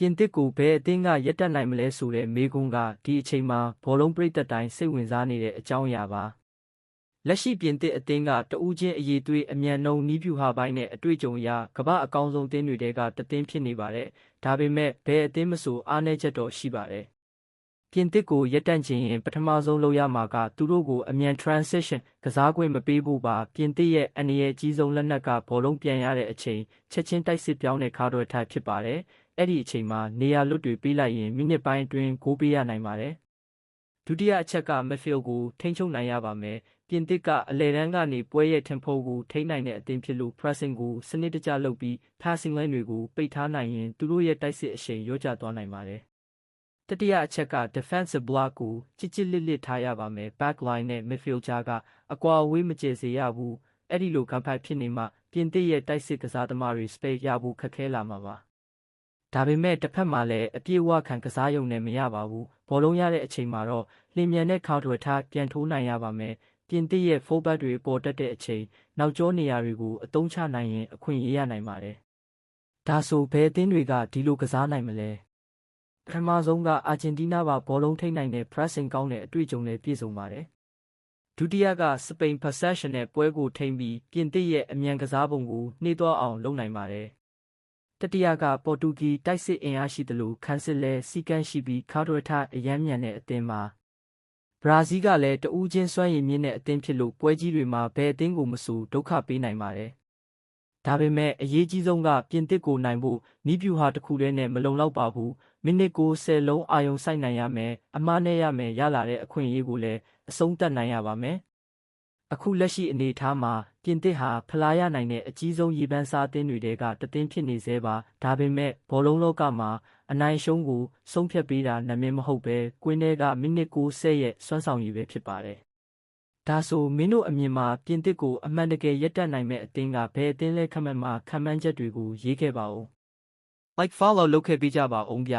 ပြင်သစ်ကိုဘယ်အသင်းကရပ်တန့်နိုင်မလဲဆိုတဲ့မေးခွန်းကဒီအချိန်မှာဘောလုံးပရိသတ်တိုင်းစိတ်ဝင်စားနေတဲ့အကြောင်းအရာပါလက်ရှိပြင်သစ်အသင်းကတဦးချင်းအရေးသွေးအမြန်နှုန်းနီးဗျူဟာပိုင်းနဲ့အတွေ့အကြုံအရကမ္ဘာအကောင်းဆုံးအသင်းတွေကတသင်းဖြစ်နေပါတယ်ဒါပေမဲ့ဘယ်အသင်းမဆိုအားနည်းချက်တော့ရှိပါတယ်ပြင်သစ်ကိုရပ်တန့်ခြင်းရင်ပထမဆုံးလုပ်ရမှာကသူတို့ကိုအမြန် transition ကစားခွင့်မပေးဖို့ပါပြင်သစ်ရဲ့အန္တရာယ်အကြီးဆုံးလက်နက်ကဘောလုံးပြန်ရတဲ့အချိန်ချက်ချင်းတိုက်စစ်ပြောင်းတဲ့ခါတော်ထိုက်ဖြစ်ပါတယ်အဲ့ဒီအချိန်မှာနေရာလွတ်တွေပေးလိုက်ရင်မိနစ်ပိုင်းအတွင်းဂိုးပေးရနိုင်ပါတယ်ဒုတိယအချက်က midfield ကိုထိန်းချုပ်နိုင်ရပါမယ်ပြင်သစ်ကအလဲတန်းကနေပွဲရဲ့ tempo ကိုထိန်းနိုင်တဲ့အသင်းဖြစ်လို့ pressing ကိုစနစ်တကျလုပ်ပြီး passing lane တွေကိုပိတ်ထားနိုင်ရင်သူတို့ရဲ့တိုက်စစ်အရှိန်လျော့ကျသွားနိုင်ပါတယ်တတိယအချက်က defensive block ကိုကြစ်လစ်ထားရပါမယ် back line နဲ့ midfield ကြားကအကွာအဝေးမကျစေရဘူးအဲ့ဒီလိုကပ်ဖိုက်ဖြစ်နေမှပြင်သစ်ရဲ့တိုက်စစ်ကစားသမားတွေ space ရဖို့ခက်ခဲလာမှာပါဒါပေမဲ့တစ်ဖက်မှာလည်းအပြည့်အဝခံကစားရုံနဲ့မရပါဘူးဘောလုံးရတဲ့အချိန်မှာတော့လျင်မြန်တဲ့ counter attack ပြန်ထိုးနိုင်ရပါမယ်ပြင်သစ်ရဲ့ fullback တွေပေါ်တက်တဲ့အချိန်နောက်ကျောနေရာတွေကိုအသုံးချနိုင်ရင်အခွင့်အရေးရနိုင်ပါတယ်ဒါဆိုဘယ်အသင်းတွေကဒီလိုကစားနိုင်မလဲပထမဆုံးကအာဂျင်တီးနားပါဘောလုံးထိန်းနိုင်တဲ့ pressing ကောင်းတဲ့အတွေ့အကြုံနဲ့ပြည့်စုံပါတယ်ဒုတိယကစပိန် possession နဲ့ပွဲကိုထိန်းပြီးပြင်သစ်ရဲ့အမြန်ကစားပုံကိုနှေးသွားအောင်လုပ်နိုင်ပါတယ်တတိယကပေါ်တူဂီတိုက်စစ်အင်အားရှိသလိုခန်းစစ်လဲစီကန်းရှိပြီး counter attack အရမ်းမြန်တဲ့အသင်းမှာဘရာဇီးကလည်းတဦးချင်းစွမ်းရည်မြင့်တဲ့အသင်းဖြစ်လို့ပွဲကြီးတွေမှာဘယ်အသင်းကိုမဆိုဒုက္ခပေးနိုင်ပါတယ်ဒါပေမဲ့အရေးကြီးဆုံးကပြင်သစ်ကိုနိုင်ဖို့နီးဗျူဟာတစ်ခုတည်းနဲ့မလုံလောက်ပါဘူးမိနစ်ကို10လုံးအာယုံစိုက်နိုင်ရမယ်အမှားနဲ့ရမယ်ရလာတဲ့အခွင့်အရေးကိုလည်းအဆုံးသတ်နိုင်ရပါမယ်အခုလက်ရှိအနေအထားမှာပြင်သစ်ဟာဖလားရနိုင်တဲ့အကြီးဆုံးရေပန်းစားအသင်းတွေကတသင်းဖြစ်နေသေးပါဒါပေမဲ့ဘောလုံးလောကမှာအနိုင်ရှုံးကိုဆုံးဖြတ်ပေးတာနာမည်မဟုတ်ပဲကွင်းထဲကမိနစ်60ရဲ့စွမ်းဆောင်ရည်ပဲဖြစ်ပါတယ်ဒါဆိုမင်းတို့အမြင်မှာပြင်သစ်ကိုအမှန်တကယ်ရပ်တန့်နိုင်မဲ့အသင်းကဘယ်အသင်းလဲခန့်မှန်းချက်တွေကိုရေးခဲ့ပါဦး like follow လုပ်ခဲ့ပေးကြပါဦးဗျ